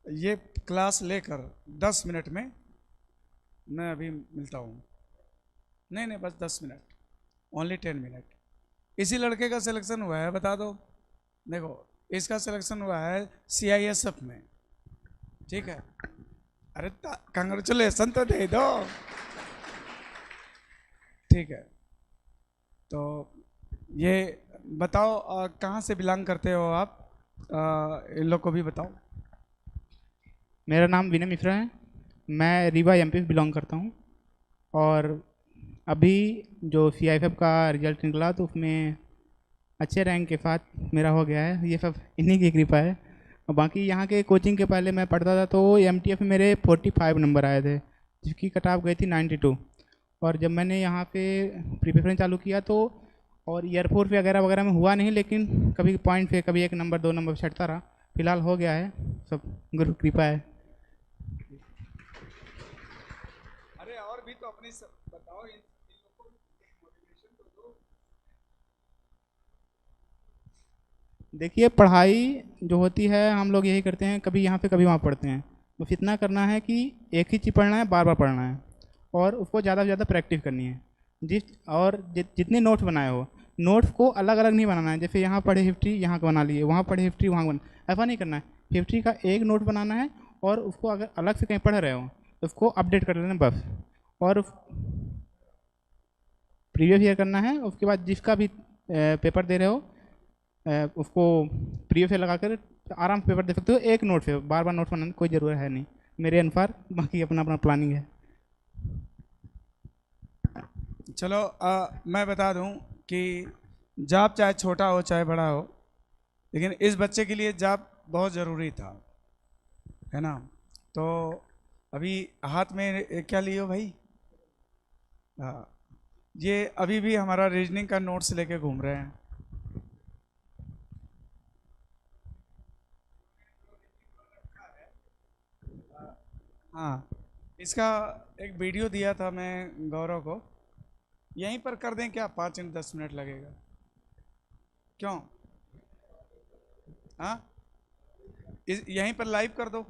ये क्लास लेकर 10 मिनट में मैं अभी मिलता हूँ। नहीं नहीं, बस 10 मिनट, ओनली 10 मिनट। इसी लड़के का सिलेक्शन हुआ है, बता दो। देखो, इसका सिलेक्शन हुआ है CISF में। ठीक है, अरे कंग्रेचुलेसन तो दे दो। ठीक है, तो ये बताओ, कहाँ से बिलोंग करते हो आप? इन लोग को भी बताओ। मेरा नाम विनय मिश्रा है। मैं रीवा एमपी से बिलोंग करता हूँ। और अभी जो CIFF का रिजल्ट निकला तो उसमें अच्छे रैंक के साथ मेरा हो गया है। ये सब इन्हीं की कृपा है। और बाकी यहाँ के कोचिंग के पहले मैं पढ़ता था तो MTF में मेरे 45 नंबर आए थे, जिसकी कट ऑफ गई थी 92। और जब मैंने यहाँ पे प्रिपरेशन चालू किया तो और ईयरफोर पे वगैरह वगैरह में हुआ नहीं, लेकिन कभी पॉइंट पे कभी 1 नंबर 2 नंबर छटता रहा। फिलहाल हो गया है, सब गुरु कृपा है। अरे और भी तो अपनी बताओ, इन लोग को मोटिवेशन तो दो। देखिए, पढ़ाई जो होती है हम लोग यही करते हैं, कभी यहाँ पे कभी वहाँ पढ़ते हैं। बस इतना करना है कि एक ही चीज़ पढ़ना है, बार बार पढ़ना है और उसको ज़्यादा से ज़्यादा प्रैक्टिस करनी है। जितने नोट्स बनाए हो, नोट्स को अलग अलग नहीं बनाना है। जैसे यहाँ पढ़े 50 यहाँ का बना लिए, वहाँ पढ़े 50 वहाँ बना, ऐसा नहीं करना है। 50 का एक नोट बनाना है और उसको अगर अलग से कहीं पढ़ रहे हो तो उसको अपडेट कर लेना बस। और प्रीवियस ईयर करना है। उसके बाद जिसका भी पेपर दे रहे हो उसको प्रीवियस ईयर लगा कर आराम से पेपर दे सकते हो। एक नोट से बार बार नोट बनाने की कोई ज़रूरत है नहीं मेरे अनुसार। बाकी अपना अपना प्लानिंग है। चलो, मैं बता दूं कि जॉब चाहे छोटा हो चाहे बड़ा हो, लेकिन इस बच्चे के लिए जॉब बहुत ज़रूरी था, है ना? तो अभी हाथ में क्या लिए हो भाई? हाँ, ये अभी भी हमारा रीजनिंग का नोट्स लेके घूम रहे हैं। हाँ, इसका एक वीडियो दिया था मैं गौरव को। यहीं पर कर दें क्या? 5 10 मिनट लगेगा, क्यों? हाँ, यहीं पर लाइव कर दो,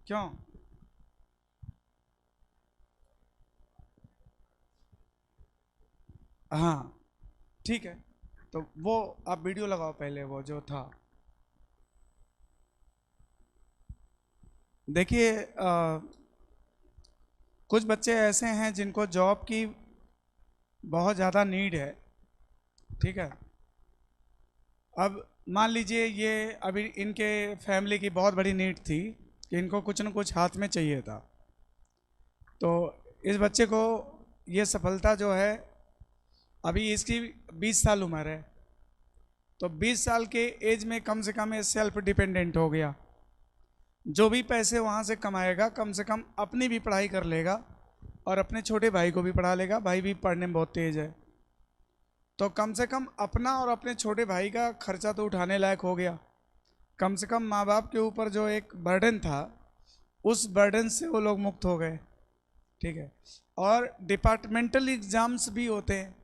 क्यों? हाँ, ठीक है। तो वो आप वीडियो लगाओ पहले, वो जो था। देखिए, कुछ बच्चे ऐसे हैं जिनको जॉब की बहुत ज़्यादा नीड है। ठीक है, अब मान लीजिए ये अभी इनके फैमिली की बहुत बड़ी नीड थी कि इनको कुछ न कुछ हाथ में चाहिए था। तो इस बच्चे को ये सफलता जो है, अभी इसकी 20 साल उम्र है, तो 20 साल के एज में कम से कम ये सेल्फ डिपेंडेंट हो गया। जो भी पैसे वहाँ से कमाएगा, कम से कम अपनी भी पढ़ाई कर लेगा और अपने छोटे भाई को भी पढ़ा लेगा। भाई भी पढ़ने में बहुत तेज है, तो कम से कम अपना और अपने छोटे भाई का खर्चा तो उठाने लायक हो गया। कम से कम माँ बाप के ऊपर जो एक बर्डन था, उस बर्डन से वो लोग मुक्त हो गए। ठीक है, और डिपार्टमेंटल एग्जाम्स भी होते हैं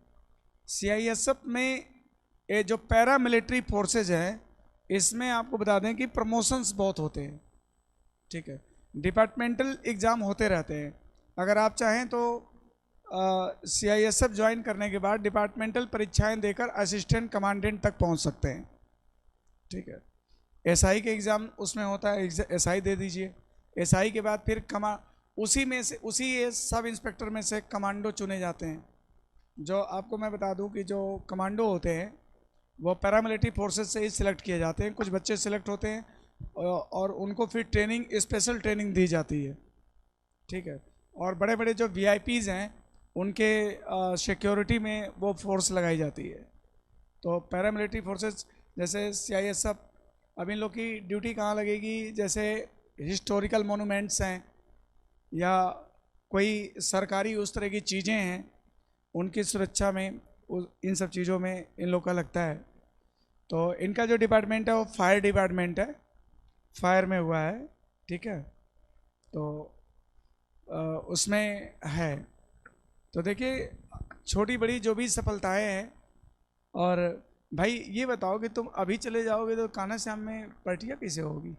CISF में। ये जो पैरा मिलिट्री फोर्सेज हैं, इसमें आपको बता दें कि प्रमोशंस बहुत होते हैं। ठीक है, डिपार्टमेंटल एग्ज़ाम होते रहते हैं। अगर आप चाहें तो CISF ज्वाइन करने के बाद डिपार्टमेंटल परीक्षाएं देकर असिस्टेंट कमांडेंट तक पहुंच सकते हैं। ठीक है, SI के एग्ज़ाम उसमें होता है, SI दे दीजिए। SI के बाद फिर उसी में से, उसी सब इंस्पेक्टर में से कमांडो चुने जाते हैं। जो आपको मैं बता दूं कि जो कमांडो होते हैं वो पैरामिलिट्री फोर्सेज से ही सिलेक्ट किए जाते हैं। कुछ बच्चे सिलेक्ट होते हैं और उनको फिर ट्रेनिंग, स्पेशल ट्रेनिंग दी जाती है। ठीक है, और बड़े बड़े जो VIPs हैं उनके सिक्योरिटी में वो फोर्स लगाई जाती है। तो पैरामिलिट्री फोर्सेस जैसे CISF, अब इन लोग की ड्यूटी कहाँ लगेगी? जैसे हिस्टोरिकल मोनूमेंट्स हैं या कोई सरकारी उस तरह की चीज़ें हैं, उनकी सुरक्षा में, इन सब चीज़ों में इन लोग का लगता है। तो इनका जो डिपार्टमेंट है वो फायर डिपार्टमेंट है, फायर में हुआ है। ठीक है, तो उसमें है। तो देखिए, छोटी बड़ी जो भी सफलताएं हैं। और भाई ये बताओ कि तुम अभी चले जाओगे तो कान्हा श्याम में पार्टियाँ कैसे होगी?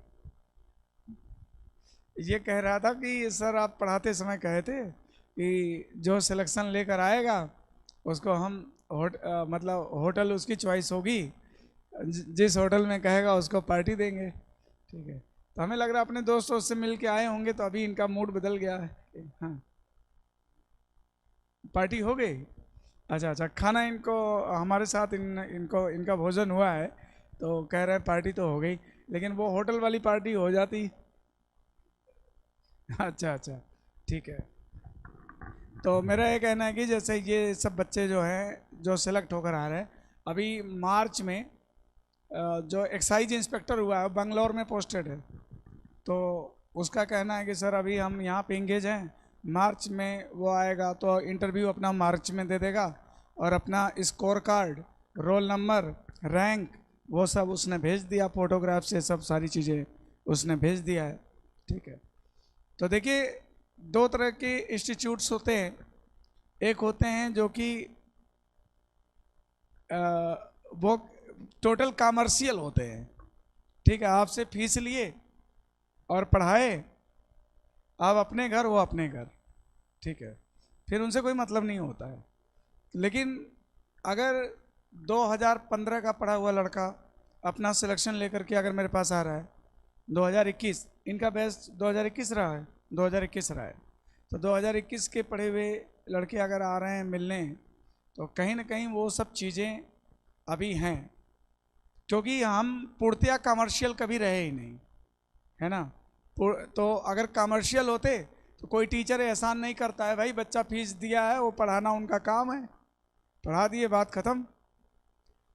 ये कह रहा था कि सर आप पढ़ाते समय कहे थे कि जो सिलेक्शन लेकर आएगा उसको हम मतलब होटल उसकी चॉइस होगी, जिस होटल में कहेगा उसको पार्टी देंगे। ठीक है, तो हमें लग रहा है अपने दोस्तों से मिल के आए होंगे तो अभी इनका मूड बदल गया है। हाँ, पार्टी हो गई। अच्छा अच्छा, खाना इनको हमारे साथ इनको इनका भोजन हुआ है तो कह रहे हैं पार्टी तो हो गई, लेकिन वो होटल वाली पार्टी हो जाती। अच्छा अच्छा, ठीक है। तो मेरा ये कहना है कि जैसे ये सब बच्चे जो हैं जो सिलेक्ट होकर आ रहे हैं, अभी मार्च में जो एक्साइज इंस्पेक्टर हुआ है बंगलौर में पोस्टेड है, तो उसका कहना है कि सर अभी हम यहाँ पे इंगेज हैं, मार्च में वो आएगा तो इंटरव्यू अपना मार्च में दे देगा और अपना score card, roll number, rank वो सब उसने भेज दिया, फोटोग्राफ से सब सारी चीज़ें उसने भेज दिया है। ठीक है, तो देखिए दो तरह के इंस्टीट्यूट्स होते हैं, एक होते हैं जो कि वो टोटल कमर्शियल होते हैं। ठीक है, आपसे फीस लिए और पढ़ाए, आप अपने घर वो अपने घर। ठीक है, फिर उनसे कोई मतलब नहीं होता है। लेकिन अगर 2015 का पढ़ा हुआ लड़का अपना सिलेक्शन लेकर के अगर मेरे पास आ रहा है, 2021 इनका बेस्ट 2021 रहा है, 2021 रहा है, तो 2021 के पढ़े हुए लड़के अगर आ रहे हैं मिलने, तो कहीं ना कहीं वो सब चीज़ें अभी हैं, क्योंकि हम पूर्णतया कमर्शियल कभी रहे ही नहीं, है ना। तो अगर कमर्शियल होते तो कोई टीचर एहसान नहीं करता है, भाई बच्चा फीस दिया है वो पढ़ाना उनका काम है, पढ़ा दिए बात खत्म।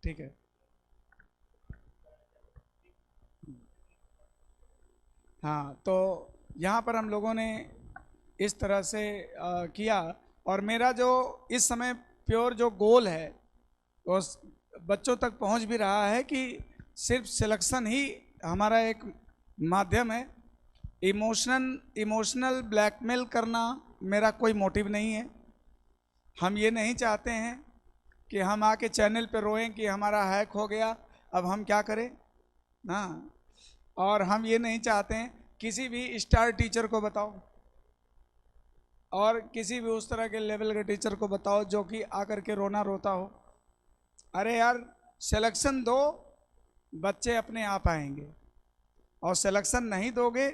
ठीक है, हाँ, तो यहाँ पर हम लोगों ने इस तरह से किया, और मेरा जो इस समय प्योर जो गोल है वो बच्चों तक पहुँच भी रहा है कि सिर्फ सिलेक्शन ही हमारा एक माध्यम है। इमोशनल ब्लैकमेल करना मेरा कोई मोटिव नहीं है। हम ये नहीं चाहते हैं कि हम आके चैनल पे रोएं कि हमारा हैक हो गया, अब हम क्या करें ना। और हम ये नहीं चाहते हैं किसी भी स्टार टीचर को बताओ और किसी भी उस तरह के लेवल के टीचर को बताओ जो कि आकर के रोना रोता हो। अरे यार, सिलेक्शन दो, बच्चे अपने आप आएंगे, और सिलेक्शन नहीं दोगे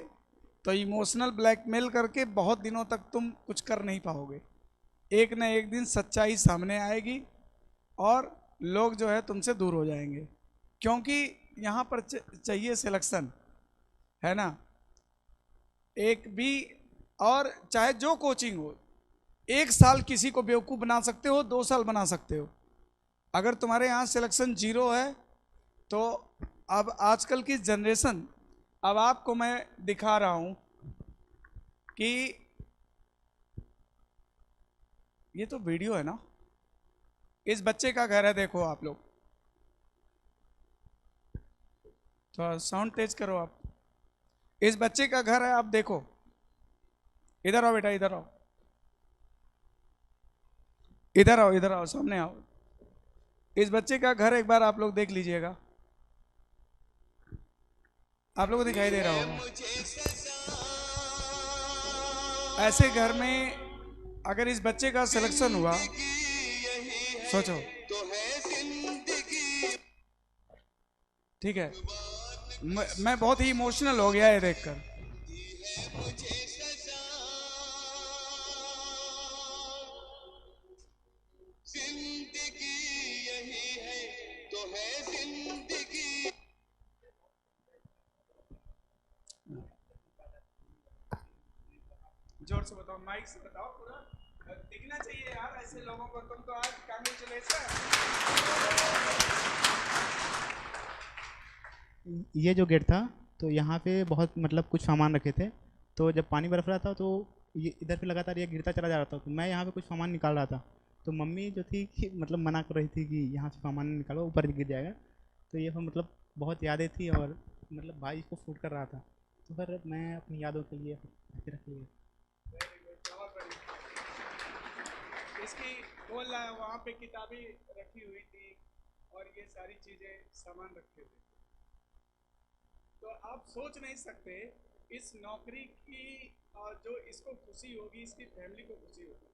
तो इमोशनल ब्लैकमेल करके बहुत दिनों तक तुम कुछ कर नहीं पाओगे। एक न एक दिन सच्चाई सामने आएगी और लोग जो है तुमसे दूर हो जाएंगे, क्योंकि यहाँ पर चाहिए सिलेक्शन, है ना। एक भी, और चाहे जो कोचिंग हो, एक साल किसी को बेवकूफ़ बना सकते हो, 2 साल बना सकते हो। अगर तुम्हारे यहाँ सिलेक्शन जीरो है तो अब आजकल की जनरेशन, अब आपको मैं दिखा रहा हूँ कि ये तो वीडियो है ना, इस बच्चे का घर है, देखो आप लोग, तो साउंड तेज करो आप। इस बच्चे का घर है, आप देखो, इधर आओ बेटा, इधर आओ, इधर आओ, इधर आओ, सामने आओ। इस बच्चे का घर एक बार आप लोग देख लीजिएगा, आप लोगों को दिखाई दे रहा होगा। ऐसे घर में अगर इस बच्चे का सिलेक्शन हुआ, सोचो। ठीक है, मैं बहुत ही इमोशनल हो गया ये देखकर। जोर से बताओ, माइक से बताओ, पूरा दिखना चाहिए यार ऐसे लोगों को। तुम तो आज कांग्रेचुलेशन। ये जो गेट था तो यहाँ पे बहुत मतलब कुछ सामान रखे थे, तो जब पानी बरस रहा था तो ये इधर पे लगातार ये गिरता चला जा रहा था, तो मैं यहाँ पे कुछ सामान निकाल रहा था, तो मम्मी जो थी कि मतलब मना कर रही थी कि यहाँ से सामान नहीं निकालो, ऊपर गिर जाएगा। तो ये मतलब बहुत यादें थी, और मतलब भाई इसको शूट कर रहा था, तो फिर मैं अपनी यादों के लिए ऐसे रख लिया। इसकी बोल रहा है वहाँ पे किताबें रखी हुई थी और ये सारी चीजें सामान रखे थे, तो आप सोच नहीं सकते इस नौकरी की जो इसको खुशी होगी, इसकी फैमिली को खुशी होगी।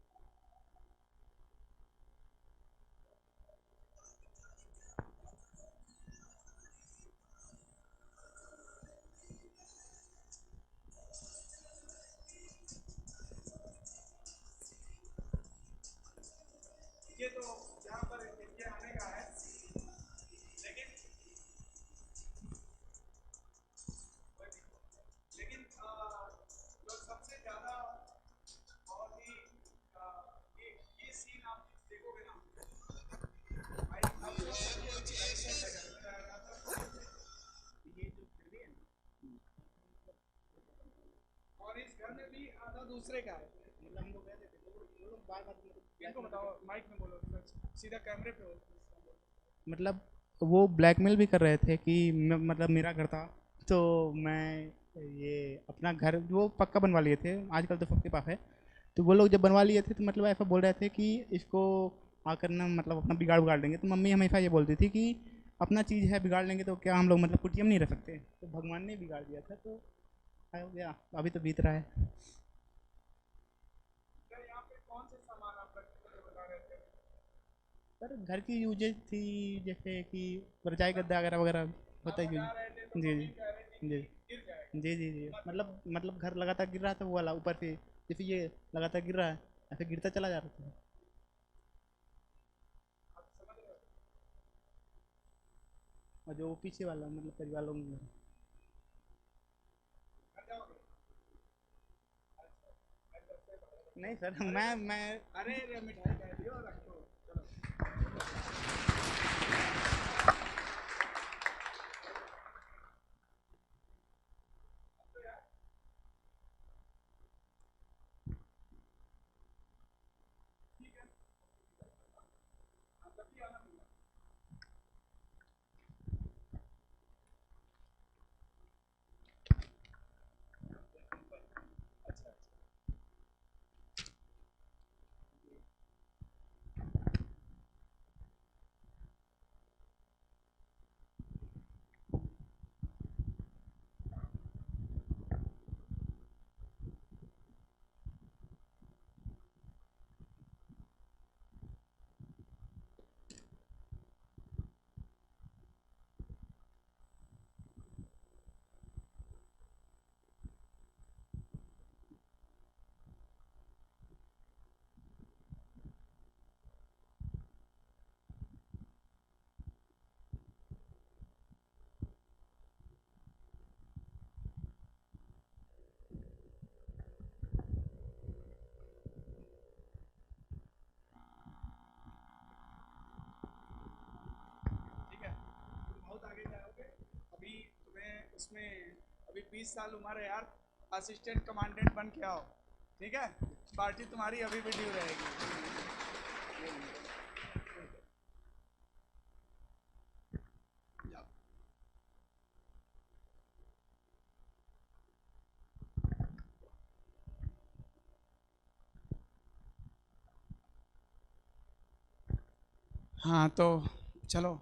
ये तो यहाँ पर इंडिया आने का है, लेकिन लेकिन जो सबसे ज़्यादा बहुत ही अ, ये सीन आप देखोगे ना भाई, अब तो और इस घर में भी आधा दूसरे का है। मतलब हम लोग गए थे तो वो लोग बार बार इनको बताओ, माइक में बोलो, सीधा कैमरे पे हो। मतलब वो ब्लैकमेल भी कर रहे थे कि मतलब मेरा घर था तो मैं ये अपना घर वो पक्का बनवा लिए थे, आजकल तो सबके पास है। तो वो लोग जब बनवा लिए थे तो मतलब ऐसा बोल रहे थे कि इसको आकर ना मतलब अपना बिगाड़ बिगाड़ देंगे। तो मम्मी हमेशा ये बोलती थी कि अपना चीज़ है बिगाड़ लेंगे तो क्या हम लोग मतलब कुटिया में नहीं रह सकते। तो भगवान ने बिगाड़ दिया था तो हो गया, अभी तो बीत रहा है। सर यहाँ पे कौन से सामान आप रखते थे जो बता रहे थे? सर घर की यूजेज थी, जैसे कि रजाई गद्दा वगैरह वगैरह आप होता है हटा यूज। रहे थे तो जी मम्मी जी कह रही थी जी कि गिर जाएगा, जी जी जी, मत हटाओ। मतलब घर लगातार गिर रहा था वो वाला ऊपर से, जैसे ये लगातार गिर रहा है ऐसे गिरता चला जा रहा था। आप समझ रहे हो? और जो वो पीछे वाला मतलब परिवार लोग में। हट जाओगे? नहीं सर, अरे मैं अरे रे, मिठाई कह दियो, रखो, चलो। ठीक है, आप तभी आना मिला। अच्छा अच्छा। ठीक है, तुम बहुत आगे जाओगे। अभी तुम्हें उसमें अभी 20 साल उम्र है यार, असिस्टेंट कमांडेंट बन के आओ। ठीक है, पार्टी तुम्हारी अभी भी ड्यू रहेगी। जाओ। हाँ तो चलो।